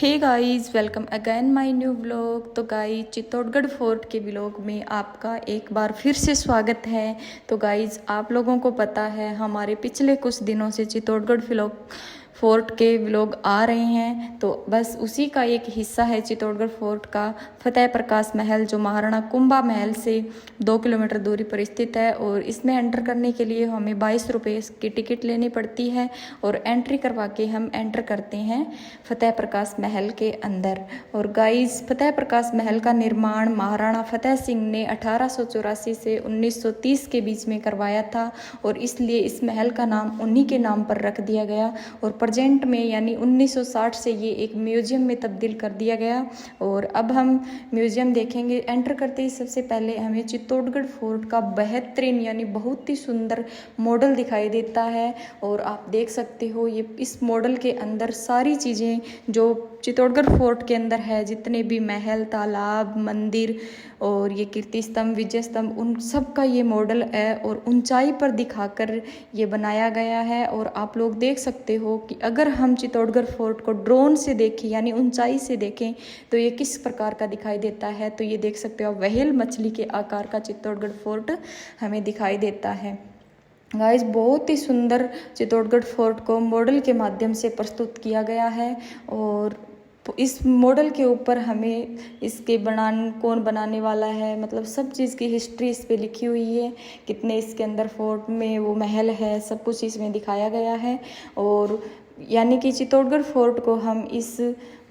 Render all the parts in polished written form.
Hey guys, welcome again my new vlog. तो guys, Chittorgarh fort के vlog में आपका एक बार फिर से स्वागत है। तो गाइस, आप लोगों को पता है हमारे पिछले कुछ दिनों से चित्तौड़गढ़ फोर्ट के व्लॉग आ रहे हैं, तो बस उसी का एक हिस्सा है चित्तौड़गढ़ फोर्ट का फतेह प्रकाश महल, जो महाराणा कुंभा महल से 2 किलोमीटर दूरी पर स्थित है। और इसमें एंटर करने के लिए हमें 22 रुपये की टिकट लेनी पड़ती है और एंट्री करवा के हम एंटर करते हैं फतेह प्रकाश महल के अंदर। और गाइस, फतेह प्रकाश महल का निर्माण महाराणा फतेह सिंह ने 1884 से 1930 के बीच में करवाया था और इसलिए इस महल का नाम उन्हीं के नाम पर रख दिया गया। और प्रेजेंट में यानी 1960 से ये एक म्यूजियम में तब्दील कर दिया गया। और अब हम म्यूजियम देखेंगे। एंटर करते ही सबसे पहले हमें चित्तौड़गढ़ फोर्ट का बेहतरीन यानी बहुत ही सुंदर मॉडल दिखाई देता है। और आप देख सकते हो ये इस मॉडल के अंदर सारी चीज़ें जो चित्तौड़गढ़ फोर्ट के अंदर है, जितने भी महल, तालाब, मंदिर और ये कीर्ति स्तंभ, विजय स्तंभ, उन सब का ये मॉडल है और ऊंचाई पर दिखाकर ये बनाया गया है। और आप लोग देख सकते हो कि अगर हम चित्तौड़गढ़ फोर्ट को ड्रोन से देखें यानी ऊंचाई से देखें तो ये किस प्रकार का दिखाई देता है। तो ये देख सकते हो, व्हेल मछली के आकार का चित्तौड़गढ़ फोर्ट हमें दिखाई देता है। गाइस, बहुत ही सुंदर चित्तौड़गढ़ फोर्ट को मॉडल के माध्यम से प्रस्तुत किया गया है। और इस मॉडल के ऊपर हमें इसके कौन बनाने वाला है, मतलब सब चीज़ की हिस्ट्री इस पे लिखी हुई है। कितने इसके अंदर फोर्ट में वो महल है, सब कुछ इसमें दिखाया गया है। और यानी कि चित्तौड़गढ़ फोर्ट को हम इस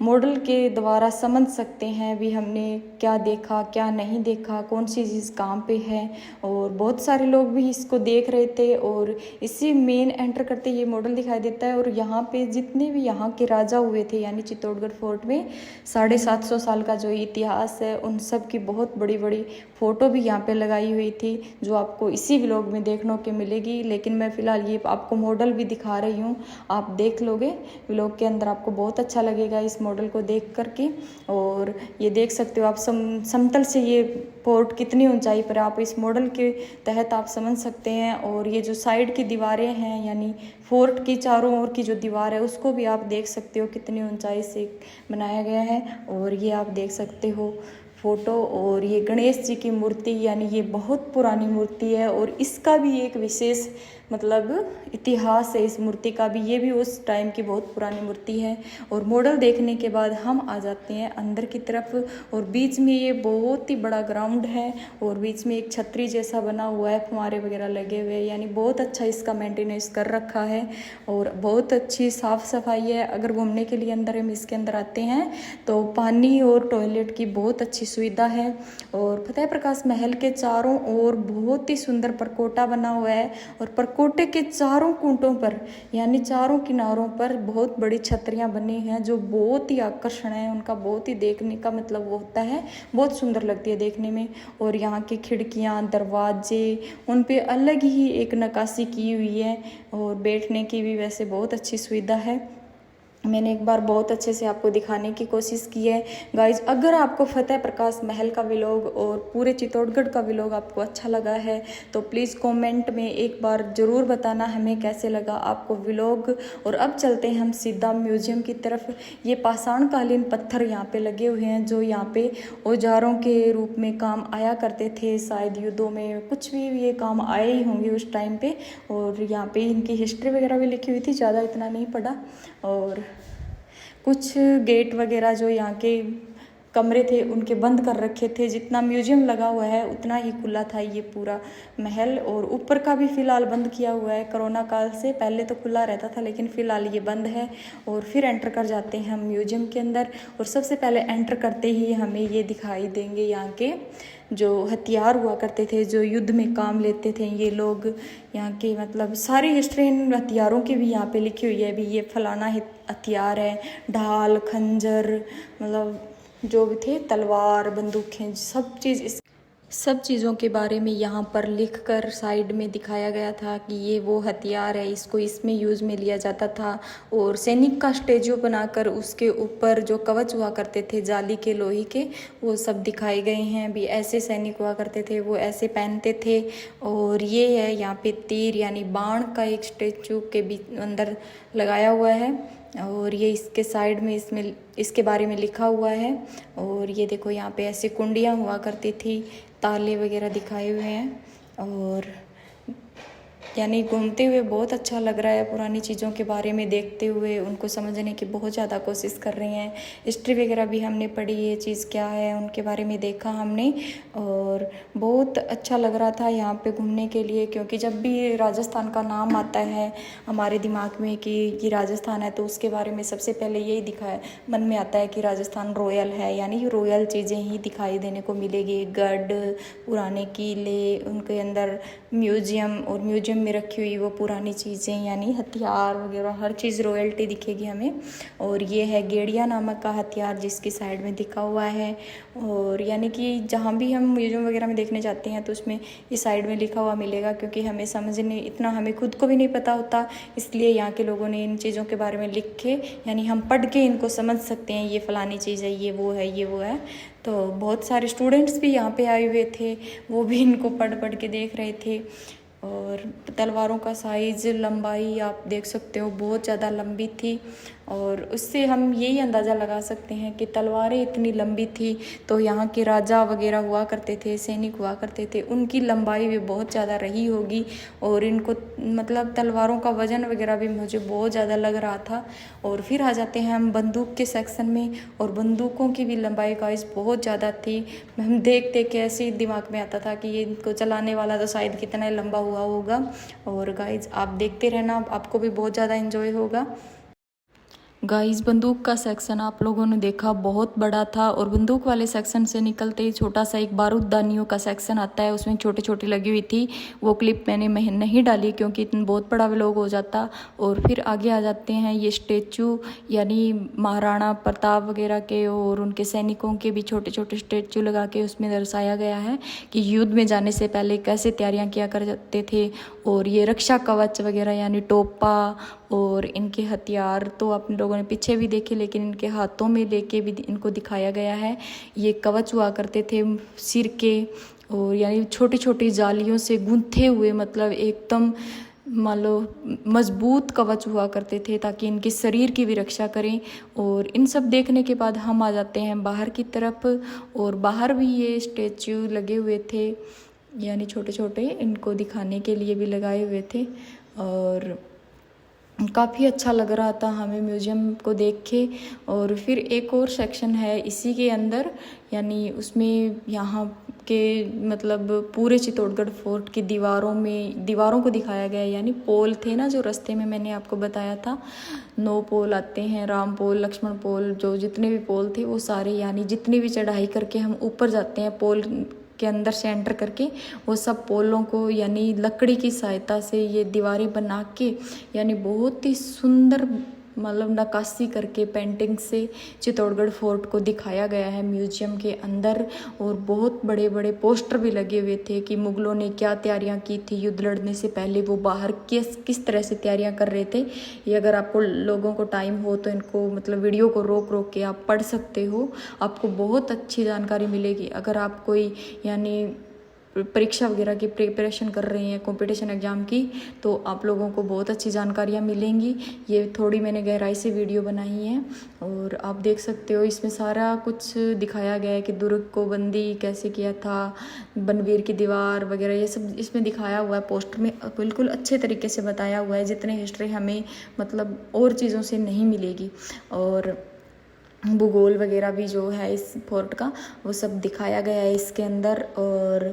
मॉडल के द्वारा समझ सकते हैं भी हमने क्या देखा, क्या नहीं देखा, कौन सी चीज़ कहाँ पे है। और बहुत सारे लोग भी इसको देख रहे थे और इसी मेन एंटर करते ये मॉडल दिखाई देता है। और यहाँ पे जितने भी यहाँ के राजा हुए थे यानी चित्तौड़गढ़ फोर्ट में 750 साल का जो इतिहास है, उन सब की बहुत बड़ी बड़ी फ़ोटो भी यहाँ पे लगाई हुई थी, जो आपको इसी व्लॉग में देखने को मिलेगी। लेकिन मैं फ़िलहाल ये आपको मॉडल भी दिखा रही हूँ, आप देख लोगे व्लॉग के अंदर, आपको बहुत अच्छा लगेगा इस मॉडल को देख करके। और ये देख सकते हो आप समतल से ये फोर्ट कितनी ऊंचाई पर है, आप इस मॉडल के तहत आप समझ सकते हैं। और ये जो साइड की दीवारें हैं यानी फोर्ट की चारों ओर की जो दीवार है उसको भी आप देख सकते हो कितनी ऊंचाई से बनाया गया है। और ये आप देख सकते हो फोटो। और ये गणेश जी की मूर्ति यानी ये बहुत पुरानी मूर्ति है और इसका भी एक विशेष मतलब इतिहास है इस मूर्ति का भी। ये भी उस टाइम की बहुत पुरानी मूर्ति है। और मॉडल देखने के बाद हम आ जाते हैं अंदर की तरफ। और बीच में ये बहुत ही बड़ा ग्राउंड है और बीच में एक छतरी जैसा बना हुआ है, फुहारे वगैरह लगे हुए, यानी बहुत अच्छा इसका मेंटेनेंस कर रखा है और बहुत अच्छी साफ़ सफाई है। अगर घूमने के लिए अंदर हम इसके अंदर आते हैं तो पानी और टॉयलेट की बहुत अच्छी सुविधा है। और फतेह प्रकाश महल के चारों ओर बहुत ही सुंदर परकोटा बना हुआ है और परकोटे के चारों कूटों पर यानी चारों किनारों पर बहुत बड़ी छतरियां बनी हैं जो बहुत ही आकर्षण है। उनका बहुत ही देखने का मतलब वो होता है, बहुत सुंदर लगती है देखने में। और यहाँ की खिड़कियाँ, दरवाजे, उन पे अलग ही एक नक्काशी की हुई है और बैठने की भी वैसे बहुत अच्छी सुविधा है। मैंने एक बार बहुत अच्छे से आपको दिखाने की कोशिश की है। गाइज, अगर आपको फतेह प्रकाश महल का व्लॉग और पूरे चित्तौड़गढ़ का व्लॉग आपको अच्छा लगा है तो प्लीज़ कमेंट में एक बार ज़रूर बताना हमें कैसे लगा आपको व्लॉग। और अब चलते हैं हम सीधा म्यूजियम की तरफ। ये पाषाणकालीन पत्थर यहाँ पे लगे हुए हैं जो यहाँ पे औजारों के रूप में काम आया करते थे, शायद युद्धों में कुछ भी ये काम आए ही होंगे उस टाइम पे। और यहाँ पे इनकी हिस्ट्री वगैरह भी लिखी हुई थी, ज़्यादा इतना नहीं पढ़ा। और कुछ गेट वगैरह जो यहाँ के कमरे थे उनके बंद कर रखे थे। जितना म्यूजियम लगा हुआ है उतना ही खुला था ये पूरा महल। और ऊपर का भी फ़िलहाल बंद किया हुआ है कोरोना काल से, पहले तो खुला रहता था लेकिन फ़िलहाल ये बंद है। और फिर एंटर कर जाते हैं हम म्यूजियम के अंदर। और सबसे पहले एंटर करते ही हमें ये दिखाई देंगे यहाँ के जो हथियार हुआ करते थे, जो युद्ध में काम लेते थे ये लोग। यहाँ के मतलब सारी हिस्ट्री इन हथियारों की भी यहाँ पे लिखी हुई है, भी ये फलाना हथियार है, ढाल, खंजर, मतलब जो भी थे, तलवार, बंदूकें, सब चीज़ों के बारे में यहाँ पर लिखकर साइड में दिखाया गया था कि ये वो हथियार है, इसको इसमें यूज़ में लिया जाता था। और सैनिक का स्टेचू बनाकर उसके ऊपर जो कवच हुआ करते थे जाली के, लोहे के, वो सब दिखाए गए हैं भी ऐसे सैनिक हुआ करते थे, वो ऐसे पहनते थे। और ये है यहाँ पे तीर यानी बाण का एक स्टेचू के बीच अंदर लगाया हुआ है। और ये इसके साइड में इसमें इसके बारे में लिखा हुआ है। और ये देखो यहाँ पे ऐसी कुंडियाँ हुआ करती थी, ताले वगैरह दिखाए हुए हैं। और यानी घूमते हुए बहुत अच्छा लग रहा है, पुरानी चीज़ों के बारे में देखते हुए उनको समझने की बहुत ज़्यादा कोशिश कर रहे हैं। हिस्ट्री वगैरह भी हमने पढ़ी, ये चीज़ क्या है उनके बारे में देखा हमने, और बहुत अच्छा लग रहा था यहाँ पे घूमने के लिए। क्योंकि जब भी राजस्थान का नाम आता है हमारे दिमाग में कि ये राजस्थान है, तो उसके बारे में सबसे पहले यही दिखाया मन में आता है कि राजस्थान रॉयल है, यानी रॉयल चीज़ें ही दिखाई देने को मिलेगी। गढ़, पुराने किले, उनके अंदर म्यूजियम, और म्यूजियम में रखी हुई वो पुरानी चीज़ें यानी हथियार वगैरह, हर चीज़ रॉयल्टी दिखेगी हमें। और ये है गेड़िया नामक का हथियार जिसकी साइड में दिखा हुआ है। और यानी कि जहाँ भी हम म्यूजियम वगैरह में देखने जाते हैं तो उसमें इस साइड में लिखा हुआ मिलेगा, क्योंकि हमें समझने इतना हमें खुद को भी नहीं पता होता, इसलिए यहाँ के लोगों ने इन चीज़ों के बारे में लिख के, यानी हम पढ़ के इनको समझ सकते हैं, ये फलानी चीज़ है, ये वो है, ये वो है। तो बहुत सारे स्टूडेंट्स भी यहाँ पे आए हुए थे, वो भी इनको पढ़ पढ़ के देख रहे थे। और तलवारों का साइज़, लंबाई आप देख सकते हो बहुत ज़्यादा लंबी थी। और उससे हम यही अंदाज़ा लगा सकते हैं कि तलवारें इतनी लंबी थी, तो यहाँ के राजा वगैरह हुआ करते थे, सैनिक हुआ करते थे, उनकी लंबाई भी बहुत ज़्यादा रही होगी। और इनको मतलब तलवारों का वज़न वगैरह भी मुझे बहुत ज़्यादा लग रहा था। और फिर आ जाते हैं हम बंदूक के सेक्शन में, और बंदूकों की भी लंबाई गाइस बहुत ज़्यादा थी। हम देख देख के ऐसे ही दिमाग में आता था कि ये इनको चलाने वाला तो शायद कितना लंबा हुआ होगा। और गाइस आप देखते रहना, आपको भी बहुत ज़्यादा एंजॉय होगा। गाइस बंदूक का सेक्शन आप लोगों ने देखा बहुत बड़ा था, और बंदूक वाले सेक्शन से निकलते ही छोटा सा एक बारूददानियों का सेक्शन आता है, उसमें छोटी छोटी लगी हुई थी। वो क्लिप मैंने नहीं डाली क्योंकि इतना बहुत बड़ा व्लॉग हो जाता। और फिर आगे आ जाते हैं ये स्टेचू, यानी महाराणा प्रताप वगैरह के और उनके सैनिकों के भी छोटे छोटे स्टेचू लगा के उसमें दर्शाया गया है कि युद्ध में जाने से पहले कैसे तैयारियाँ किया करते थे। और ये रक्षा कवच वगैरह यानी टोपा और इनके हथियार तो आप लोगों ने पीछे भी देखे, लेकिन इनके हाथों में लेके भी इनको दिखाया गया है। ये कवच हुआ करते थे सिर के, और यानी छोटी छोटी जालियों से गूंथे हुए, मतलब एकदम मान लो मजबूत कवच हुआ करते थे ताकि इनके शरीर की भी रक्षा करें। और इन सब देखने के बाद हम आ जाते हैं बाहर की तरफ, और बाहर भी ये स्टैचू लगे हुए थे, यानी छोटे छोटे, इनको दिखाने के लिए भी लगाए हुए थे। और काफ़ी अच्छा लग रहा था हमें म्यूज़ियम को देख के। और फिर एक और सेक्शन है इसी के अंदर, यानी उसमें यहाँ के मतलब पूरे चित्तौड़गढ़ फोर्ट की दीवारों को दिखाया गया है। यानी पोल थे ना जो रास्ते में मैंने आपको बताया था, 9 पोल आते हैं, राम पोल, लक्ष्मण पोल, जो जितने भी पोल थे वो सारे, यानी जितनी भी चढ़ाई करके हम ऊपर जाते हैं पोल के अंदर से एंटर करके, वो सब पोलों को यानी लकड़ी की सहायता से ये दीवारें बना के, यानी बहुत ही सुंदर मतलब नक्काशी करके पेंटिंग से चित्तौड़गढ़ फोर्ट को दिखाया गया है म्यूजियम के अंदर। और बहुत बड़े बड़े पोस्टर भी लगे हुए थे कि मुगलों ने क्या तैयारियां की थी युद्ध लड़ने से पहले, वो बाहर किस तरह से तैयारियां कर रहे थे। ये अगर आपको लोगों को टाइम हो तो इनको मतलब वीडियो को रोक रोक के आप पढ़ सकते हो, आपको बहुत अच्छी जानकारी मिलेगी। अगर आप कोई यानी परीक्षा वगैरह की प्रिपरेशन कर रहे हैं, कंपटीशन एग्ज़ाम की, तो आप लोगों को बहुत अच्छी जानकारियाँ मिलेंगी। ये थोड़ी मैंने गहराई से वीडियो बनाई है, और आप देख सकते हो इसमें सारा कुछ दिखाया गया है कि दुर्ग को बंदी कैसे किया था, बनवीर की दीवार वगैरह, ये सब इसमें दिखाया हुआ है। पोस्टर में बिल्कुल अच्छे तरीके से बताया हुआ है, जितने हिस्ट्री हमें मतलब और चीज़ों से नहीं मिलेगी। और भूगोल वगैरह भी जो है इस फोर्ट का वो सब दिखाया गया है इसके अंदर। और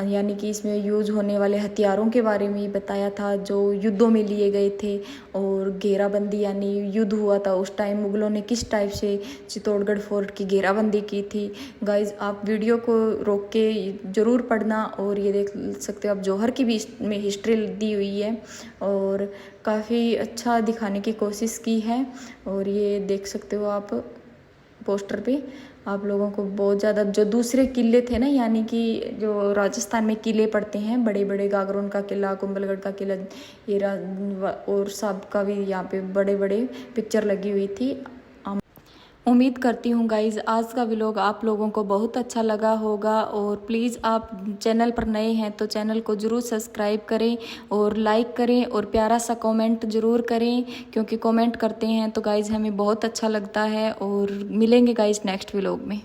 यानी कि इसमें यूज होने वाले हथियारों के बारे में बताया था जो युद्धों में लिए गए थे। और घेराबंदी यानी युद्ध हुआ था उस टाइम मुगलों ने किस टाइप से चित्तौड़गढ़ फोर्ट की घेराबंदी की थी। गाइज आप वीडियो को रोक के ज़रूर पढ़ना। और ये देख सकते हो आप जौहर की भी में हिस्ट्री दी हुई है, और काफ़ी अच्छा दिखाने की कोशिश की है। और ये देख सकते हो आप पोस्टर पे आप लोगों को बहुत ज़्यादा जो दूसरे किले थे ना, यानी कि जो राजस्थान में किले पड़ते हैं बड़े बड़े, गागरोन का किला, कुंभलगढ़ का किला, ये और सब का भी यहाँ पे बड़े बड़े पिक्चर लगी हुई थी। उम्मीद करती हूँ गाइज़ आज का व्लॉग आप लोगों को बहुत अच्छा लगा होगा, और प्लीज़ आप चैनल पर नए हैं तो चैनल को ज़रूर सब्सक्राइब करें और लाइक करें और प्यारा सा कमेंट ज़रूर करें, क्योंकि कमेंट करते हैं तो गाइज़ हमें बहुत अच्छा लगता है। और मिलेंगे गाइज़ नेक्स्ट व्लॉग में।